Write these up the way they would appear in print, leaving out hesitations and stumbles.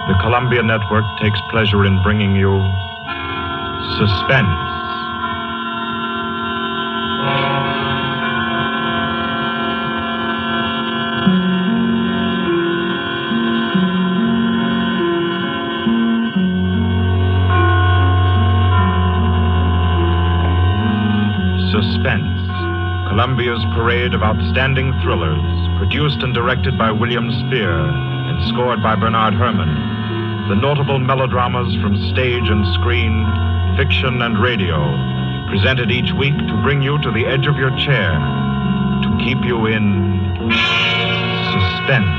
The Columbia Network takes pleasure in bringing you Suspense. Suspense, Columbia's parade of outstanding thrillers, produced and directed by William Spear and scored by Bernard Herrmann. The notable melodramas from stage and screen, fiction and radio, presented each week to bring you to the edge of your chair, to keep you in suspense.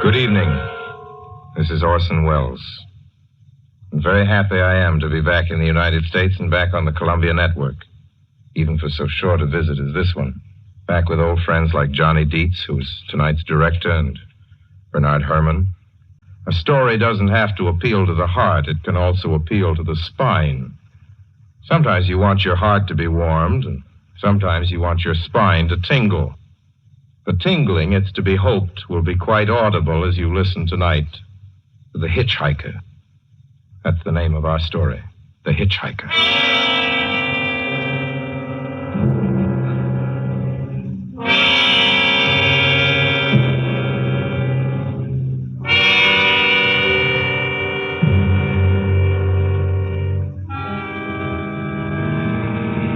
Good evening. This is Orson Welles. I'm very happy I am to be back in the United States and back on the Columbia Network, even for so short a visit as this one. Back with old friends like Johnny Dietz, who is tonight's director, and Bernard Herrmann. A story doesn't have to appeal to the heart. It can also appeal to the spine. Sometimes you want your heart to be warmed, and sometimes you want your spine to tingle. The tingling, it's to be hoped, will be quite audible as you listen tonight to The Hitchhiker. That's the name of our story, The Hitchhiker.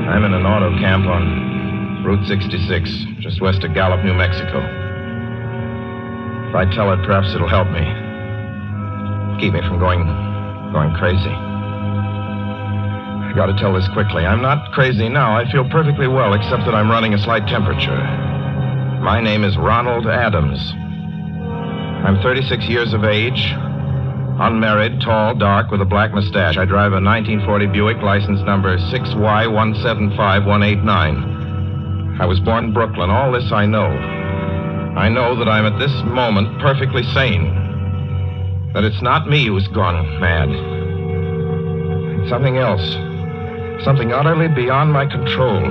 I'm in an auto camp on Route 66, just west of Gallup, New Mexico. If I tell it, perhaps it'll help me. Keep me from going crazy. I gotta tell this quickly. I'm not crazy now. I feel perfectly well, except that I'm running a slight temperature. My name is Ronald Adams. I'm 36 years of age, unmarried, tall, dark, with a black mustache. I drive a 1940 Buick, license number 6Y175189. I was born in Brooklyn. All this I know. I know that I'm at this moment perfectly sane. That it's not me who's gone mad. It's something else. Something utterly beyond my control.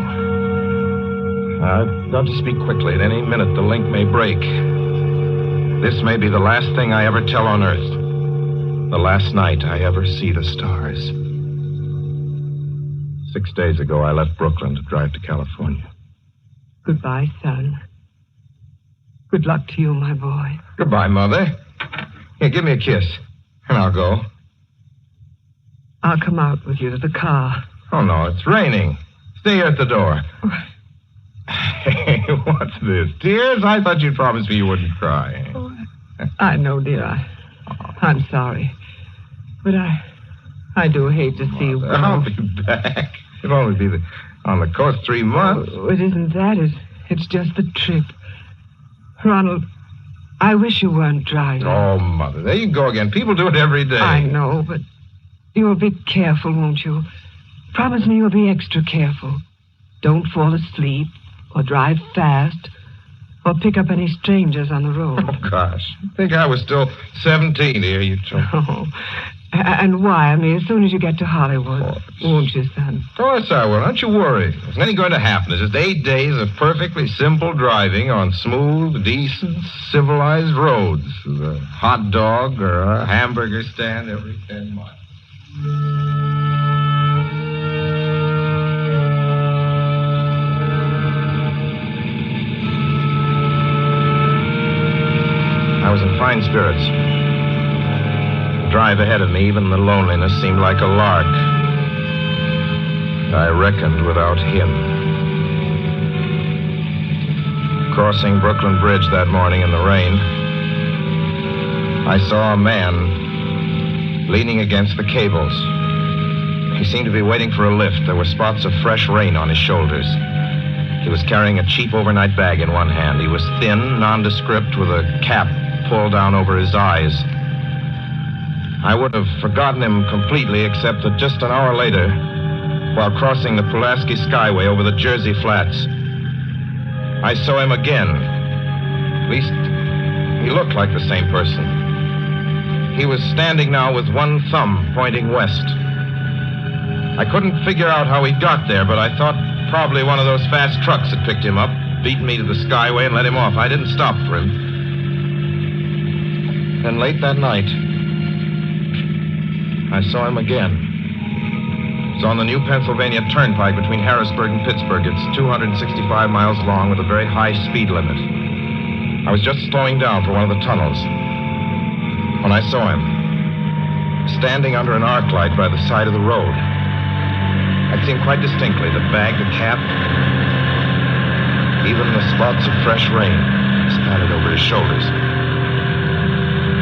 I've got to speak quickly. At any minute, the link may break. This may be the last thing I ever tell on Earth. The last night I ever see the stars. 6 days ago, I left Brooklyn to drive to California. Goodbye, son. Good luck to you, my boy. Goodbye, Mother. Here, give me a kiss, and I'll go. I'll come out with you to the car. Oh, no, it's raining. Stay here at the door. Hey, what's this? Tears? I thought you'd promised me you wouldn't cry. Oh, I know, dear. I'm sorry. But I do hate to see you go. I'll be back. It'll only be on the coast 3 months. Oh, it isn't that. It's just the trip. Ronald, I wish you weren't driving. Oh, Mother, there you go again. People do it every day. I know, but you'll be careful, won't you? Promise me you'll be extra careful. Don't fall asleep or drive fast or pick up any strangers on the road. Oh, gosh. I think I was still 17 here, you told me. Oh. And why? I mean, as soon as you get to Hollywood, won't you, son? Of course I will. Don't you worry. There's nothing going to happen. It's just 8 days of perfectly simple driving on smooth, decent, civilized roads with a hot dog or a hamburger stand every 10 miles. I was in fine spirits. The drive ahead of me, even the loneliness, seemed like a lark. I reckoned without him. Crossing Brooklyn Bridge that morning in the rain, I saw a man leaning against the cables. He seemed to be waiting for a lift. There were spots of fresh rain on his shoulders. He was carrying a cheap overnight bag in one hand. He was thin, nondescript, with a cap pulled down over his eyes. I would have forgotten him completely, except that just an hour later, while crossing the Pulaski Skyway over the Jersey Flats, I saw him again. At least, he looked like the same person. He was standing now with one thumb pointing west. I couldn't figure out how he got there, but I thought Probably one of those fast trucks that picked him up, beat me to the Skyway and let him off. I didn't stop for him. Then late that night, I saw him again. It was on the new Pennsylvania Turnpike between Harrisburg and Pittsburgh. It's 265 miles long with a very high speed limit. I was just slowing down for one of the tunnels when I saw him, standing under an arc light by the side of the road. I'd seen quite distinctly the bag, the cap, even the spots of fresh rain spattered over his shoulders.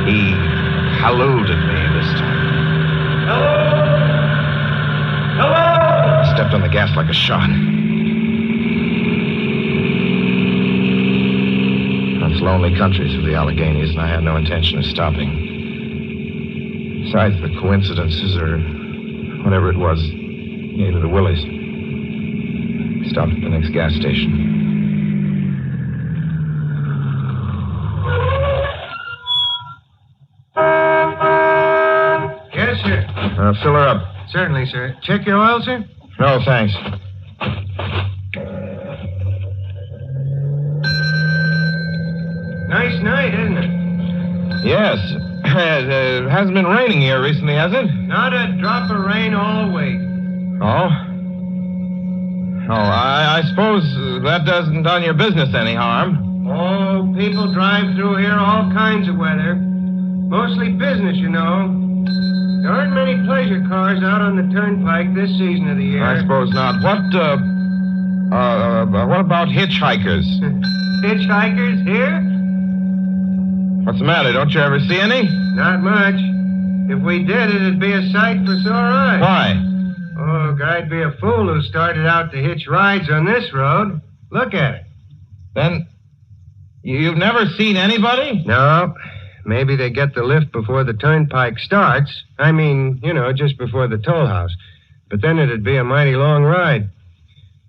He hallooed at me this time. Hello! Hello! I stepped on the gas like a shot. It's lonely country through the Alleghenies, and I had no intention of stopping. Besides, the coincidences or whatever it was gave me the willies. Stopped at the next gas station. Yes, sir. Fill her up. Certainly, sir. Check your oil, sir? No, thanks. Nice night, isn't it? Yes. It hasn't been raining here recently, has it? Not a drop of rain all week. Oh? Oh, I suppose that doesn't done your business any harm. Oh, people drive through here all kinds of weather. Mostly business, you know. There aren't many pleasure cars out on the turnpike this season of the year. I suppose not. What about hitchhikers? Hitchhikers here? What's the matter? Don't you ever see any? Not much. If we did, it'd be a sight for sore eyes. Why? Oh, a guy'd be a fool who started out to hitch rides on this road. Look at it. Then, you've never seen anybody? No. Maybe they get the lift before the turnpike starts. I mean, you know, just before the toll house. But then it'd be a mighty long ride.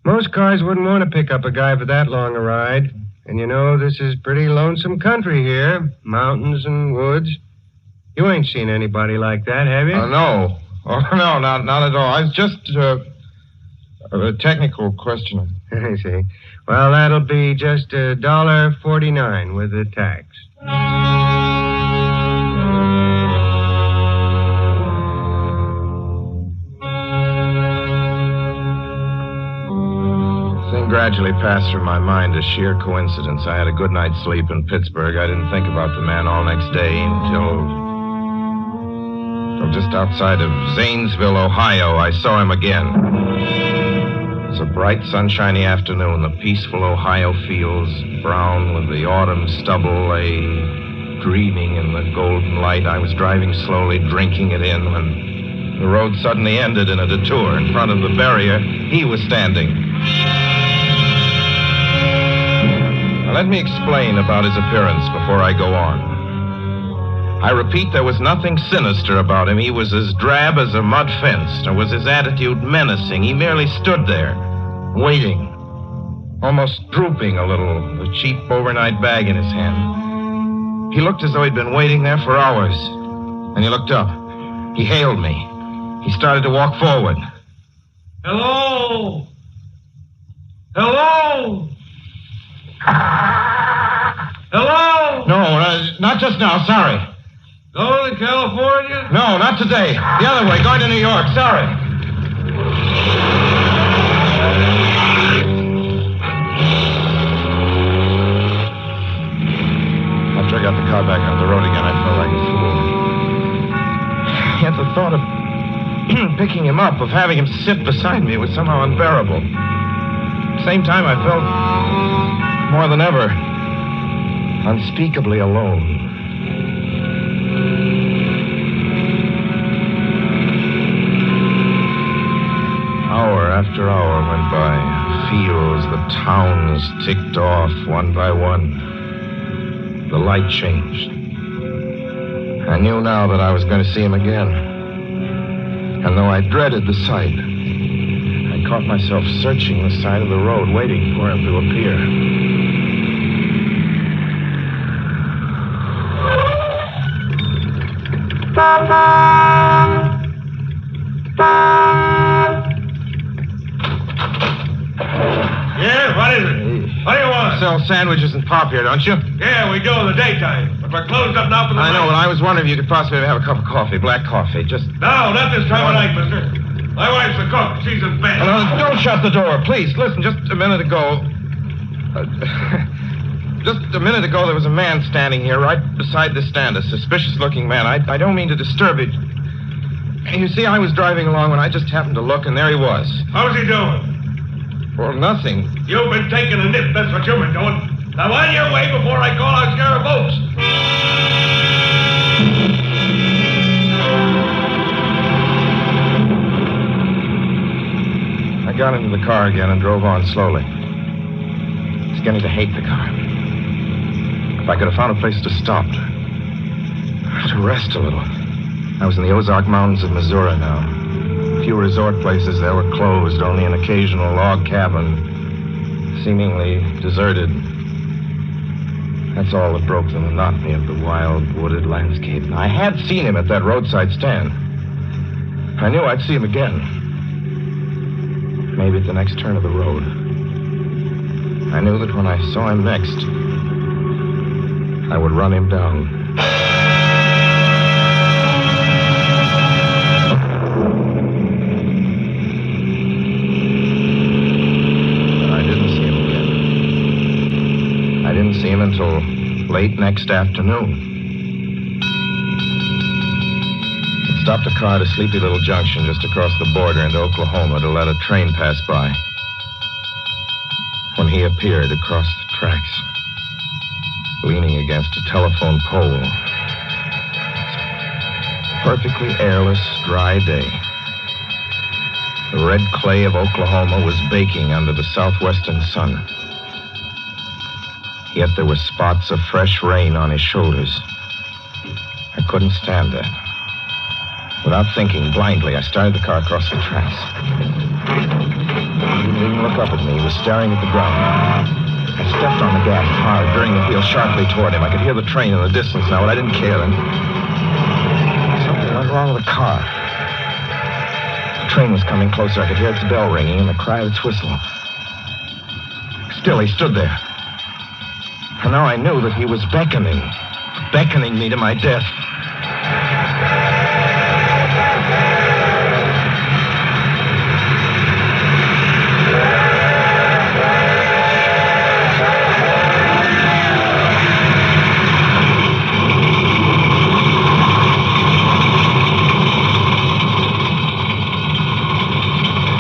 Most cars wouldn't want to pick up a guy for that long a ride. And you know, this is pretty lonesome country here. Mountains and woods. You ain't seen anybody like that, have you? No. Oh, no, not at all. It's just a technical question. I see. Well, that'll be just $1.49 with the tax. The thing gradually passed through my mind as sheer coincidence. I had a good night's sleep in Pittsburgh. I didn't think about the man all next day until just outside of Zanesville, Ohio, I saw him again. It was a bright, sunshiny afternoon. The peaceful Ohio fields, brown with the autumn stubble, lay dreaming in the golden light. I was driving slowly, drinking it in, when the road suddenly ended in a detour. In front of the barrier, he was standing. Now, let me explain about his appearance before I go on. I repeat, there was nothing sinister about him. He was as drab as a mud fence, nor was his attitude menacing. He merely stood there, waiting, almost drooping a little, the cheap overnight bag in his hand. He looked as though he'd been waiting there for hours. And he looked up. He hailed me. He started to walk forward. Hello? Hello? Hello? No, not just now. Sorry. Going to California? No, not today. The other way, going to New York. Sorry. After I got the car back on the road again, I felt like a fool. Yet the thought of picking him up, of having him sit beside me, was somehow unbearable. At the same time, I felt more than ever unspeakably alone. Hour after hour went by. Fields, the towns ticked off one by one. The light changed. I knew now that I was going to see him again. And though I dreaded the sight, I caught myself searching the side of the road, waiting for him to appear. sell sandwiches and pop here, don't you? Yeah, we do in the daytime. But we're closed up now for the I know, night. but I was wondering if you could possibly have a cup of coffee, black coffee, just... No, not this time of night, mister. My wife's a cook. She's in bed. Don't shut the door, please. Listen, just a minute ago... just a minute ago, there was a man standing here right beside the stand, a suspicious-looking man. I don't mean to disturb it. You see, I was driving along when I just happened to look, and there he was. How's he doing? Well, nothing. You've been taking a nip. That's what you've been doing. Now, on your way before I call out Sheriff Oates. I got into the car again and drove on slowly. I was beginning to hate the car. If I could have found a place to stop, to rest a little. I was in the Ozark Mountains of Missouri now. A few resort places there were closed, only an occasional log cabin, seemingly deserted. That's all that broke the monotony of the wild, wooded landscape. I had seen him at that roadside stand. I knew I'd see him again. Maybe at the next turn of the road. I knew that when I saw him next, I would run him down. See him until late next afternoon. I stopped a car at a sleepy little junction just across the border into Oklahoma to let a train pass by. When he appeared across the tracks, leaning against a telephone pole. Perfectly airless, dry day. The red clay of Oklahoma was baking under the southwestern sun. Yet there were spots of fresh rain on his shoulders. I couldn't stand that. Without thinking, blindly, I started the car across the tracks. He didn't even look up at me. He was staring at the ground. I stepped on the gas hard, veering the wheel sharply toward him. I could hear the train in the distance now, but I didn't care then. Something went wrong with the car. The train was coming closer. I could hear its bell ringing and the cry of its whistle. Still, he stood there. And now I knew that he was beckoning me to my death.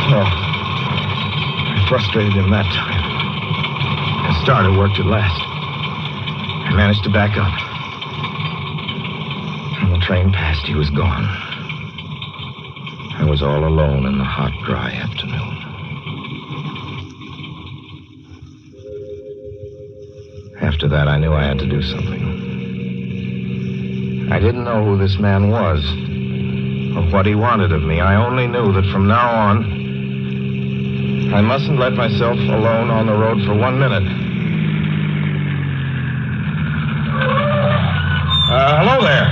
No. I frustrated him that time. The starter worked at last. I managed to back up. When the train passed, he was gone. I was all alone in the hot, dry afternoon. After that, I knew I had to do something. I didn't know who this man was or what he wanted of me. I only knew that from now on, I mustn't let myself alone on the road for 1 minute. Hello there.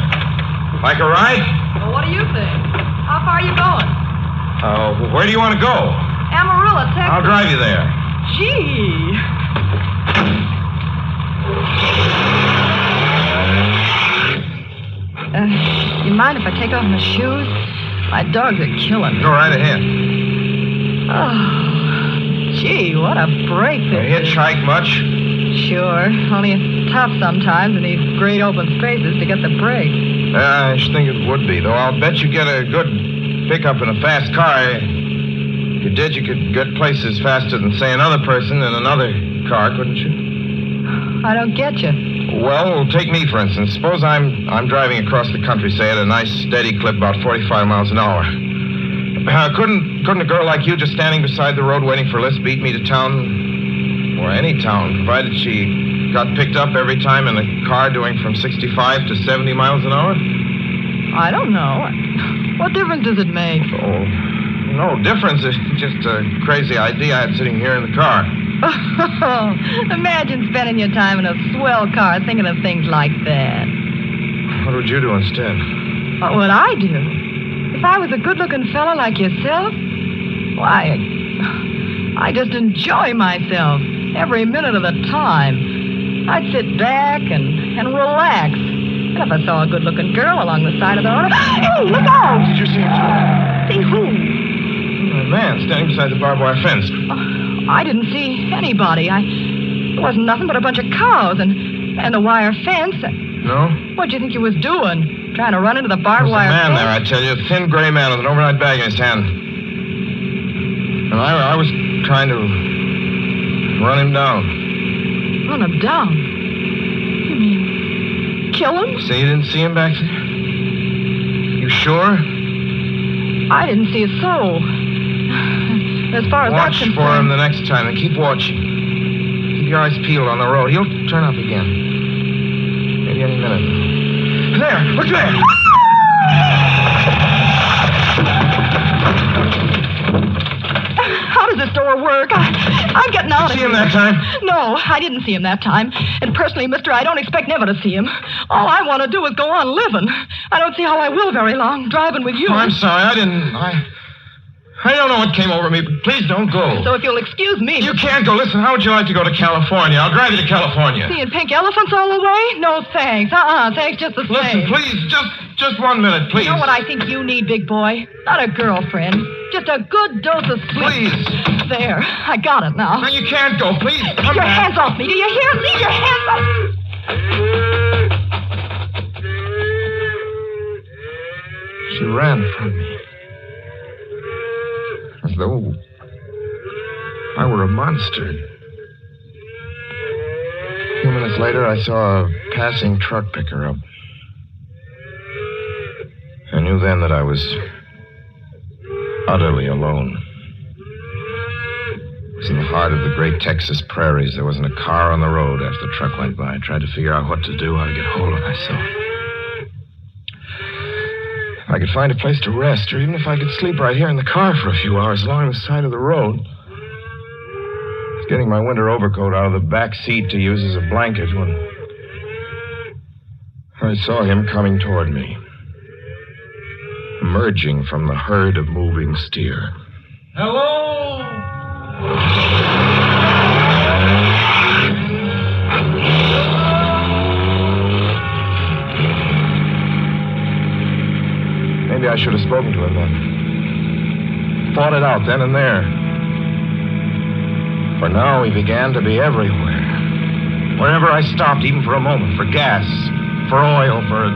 Like a ride? Well, what do you think? How far are you going? Where do you want to go? Amarillo, Texas. I'll drive you there. Gee. You mind if I take off my shoes? My dogs are killing me. Go right ahead. Oh, gee, what a break You this is. hitchhike much? Sure, only it's tough sometimes in these great open spaces to get the break. I should think it would be, though. I'll bet you get a good pickup in a fast car. If you did, you could get places faster than, say, another person in another car, couldn't you? I don't get you. Well, take me, for instance. Suppose I'm driving across the country, say, at a nice, steady clip, about 45 miles an hour. Couldn't a girl like you just standing beside the road waiting for lifts beat me to town? Or any town, provided she got picked up every time in a car doing from 65 to 70 miles an hour? I don't know. What difference does it make? Oh, no difference. It's just a crazy idea I had sitting here in the car. Imagine spending your time in a swell car thinking of things like that. What would you do instead? What would I do? If I was a good-looking fella like yourself, why, I just enjoy myself. every minute of the time. I'd sit back and relax. And if I saw a good-looking girl along the side of the road... Hey, look out! Did you see him? See who? A man standing beside the barbed wire fence. I didn't see anybody. There wasn't nothing but a bunch of cows and a wire fence. No? What'd you think you was doing? Trying to run into the barbed There's wire a man fence? there, I tell you. A thin gray man with an overnight bag in his hand. And I was trying to run him down. Run him down? You mean kill him? Say you didn't see him back there? You sure? I didn't see a soul. As far as Watch that's for him concerned... the next time and keep watching. Keep your eyes peeled on the road. He'll turn up again. Maybe any minute. There! Look there! How does this door work? I'm getting out of See here. him that time? No, I didn't see him that time. And personally, mister, I don't expect never to see him. All I want to do is go on living. I don't see how I will very long, driving with you. Oh, I'm sorry. I don't know what came over me, but please don't go. So if you'll excuse me... You can't go. Listen, how would you like to go to California? I'll drive you to California. Seeing pink elephants all the way? No, thanks. Thanks just the same. Listen, please, just 1 minute, please. You know what I think you need, big boy? Not a girlfriend. Just a good dose of sleep. Please. There. I got it now. No, you can't go. Please, Leave come your back. hands off me. Do you hear? Leave your hands off me. She ran from me. As though I were a monster. A few minutes later, I saw a passing truck pick her up. I knew then that I was utterly alone. It was in the heart of the great Texas prairies. There wasn't a car on the road after the truck went by. I tried to figure out what to do, how to get hold of myself. If I could find a place to rest, or even if I could sleep right here in the car for a few hours along the side of the road. I was getting my winter overcoat out of the back seat to use as a blanket when I saw him coming toward me, emerging from the herd of moving steer. Hello? Maybe I should have spoken to him then. Fought it out then and there. For now, he began to be everywhere. Wherever I stopped, even for a moment, for gas, for oil, for a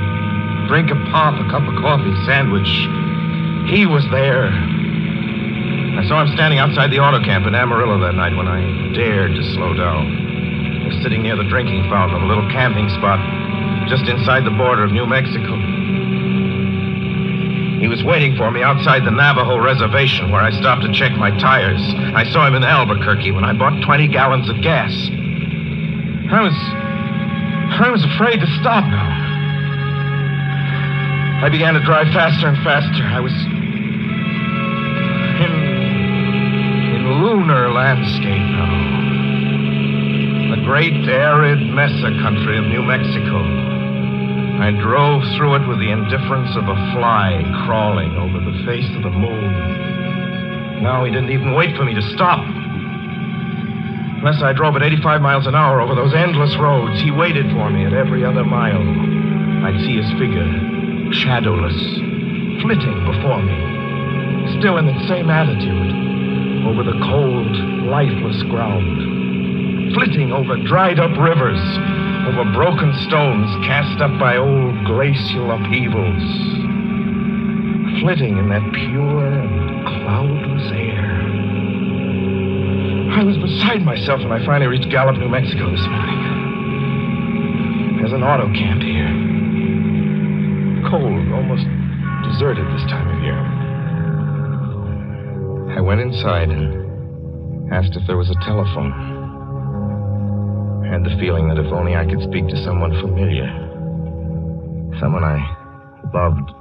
drink of pop, a cup of coffee, sandwich, he was there. I saw him standing outside the auto camp in Amarillo that night when I dared to slow down. I was sitting near the drinking fountain, a little camping spot just inside the border of New Mexico. He was waiting for me outside the Navajo reservation where I stopped to check my tires. I saw him in Albuquerque when I bought 20 gallons of gas. I was afraid to stop now. I began to drive faster and faster. I was in lunar landscape now. The great arid mesa country of New Mexico. I drove through it with the indifference of a fly crawling over the face of the moon. Now he didn't even wait for me to stop. Unless I drove at 85 miles an hour over those endless roads, he waited for me at every other mile. I'd see his figure, shadowless, flitting before me, still in the same attitude, over the cold, lifeless ground, flitting over dried-up rivers, over broken stones cast up by old glacial upheavals, flitting in that pure and cloudless air. I was beside myself when I finally reached Gallup, New Mexico this morning. There's an auto camp here. Cold, almost deserted this time of year. I went inside and asked if there was a telephone. I had the feeling that if only I could speak to someone familiar, someone I loved,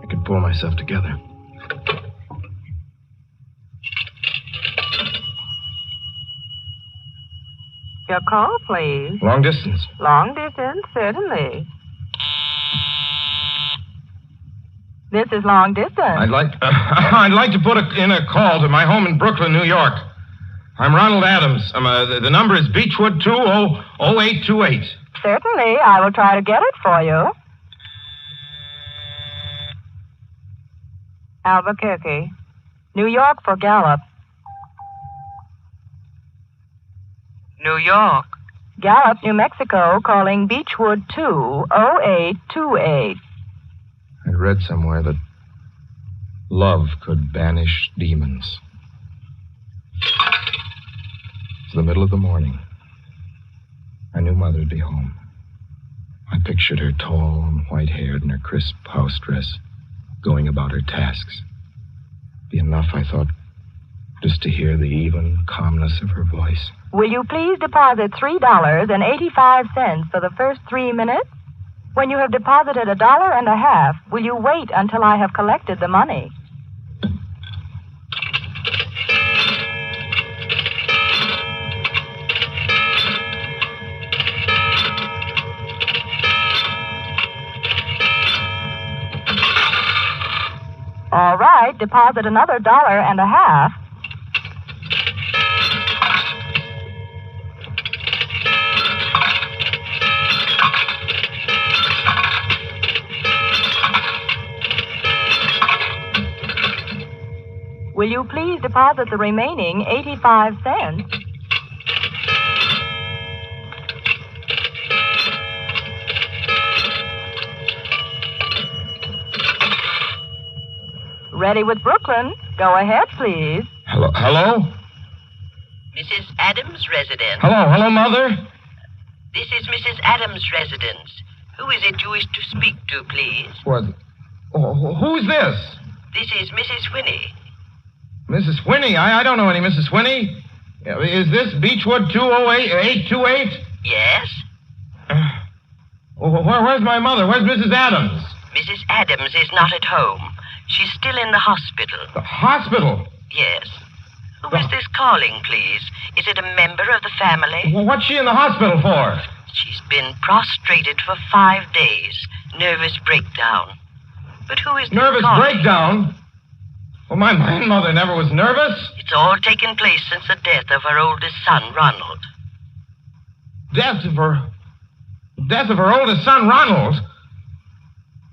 I could pull myself together. Your call, please. Long distance. Long distance, certainly. This is long distance. I'd like to put in a call to my home in Brooklyn, New York. I'm Ronald Adams. The number is Beechwood 200828. Certainly, I will try to get it for you. Albuquerque. New York for Gallup. New York. Gallup, New Mexico, calling Beechwood 20828. I read somewhere that love could banish demons. It's the middle of the morning. I knew Mother would be home. I pictured her tall and white-haired in her crisp house dress, going about her tasks. Be enough, I thought, just to hear the even calmness of her voice. Will you please deposit $3.85 for the first 3 minutes? When you have deposited $1.50, will you wait until I have collected the money? All right, deposit another $1.50. Will you please deposit the remaining 85 cents? Ready with Brooklyn. Go ahead, please. Hello? Mrs. Adams' residence. Hello, Mother? This is Mrs. Adams' residence. Who is it you wish to speak to, please? What? Who's this? This is Mrs. Winnie. Mrs. Winnie? I don't know any Mrs. Winnie. Is this Beechwood 20828? Yes? Where's my mother? Where's Mrs. Adams? Mrs. Adams is not at home. She's still in the hospital. The hospital? Yes. Who is this calling, please? Is it a member of the family? What's she in the hospital for? She's been prostrated for 5 days. Nervous breakdown. But who is this Nervous calling? breakdown? Well, my mother never was nervous. It's all taken place since the death of her oldest son, Ronald. Death of her oldest son, Ronald?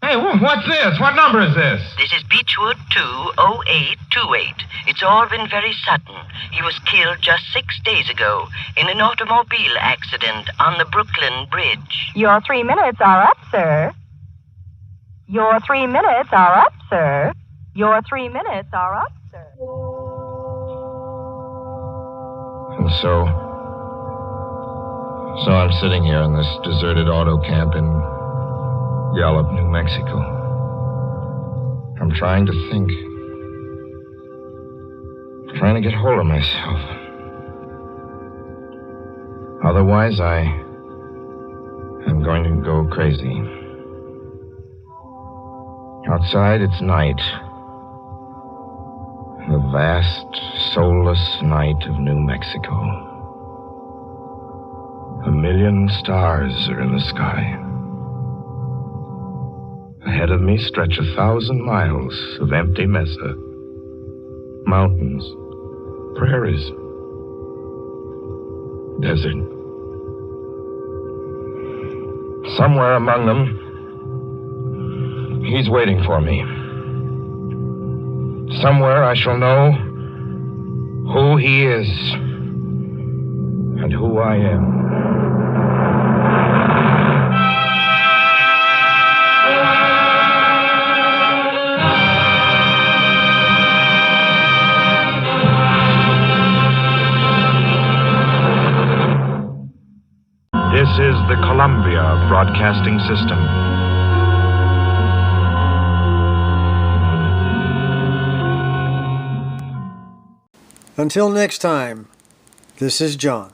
Hey, what's this? What number is this? This is Beechwood 20828. It's all been very sudden. He was killed just 6 days ago in an automobile accident on the Brooklyn Bridge. Your 3 minutes are up, sir. Your 3 minutes are up, sir. Your 3 minutes are up, sir. And so I'm sitting here in this deserted auto camp in Gallup, New Mexico. I'm trying to think. Trying to get hold of myself. Otherwise, I'm going to go crazy. Outside, it's night. The vast, soulless night of New Mexico. 1 million stars are in the sky. Ahead of me stretch 1,000 miles of empty mesa. Mountains, prairies, desert. Somewhere among them, he's waiting for me. Somewhere I shall know who he is and who I am. This is the Columbia Broadcasting System. Until next time, this is John.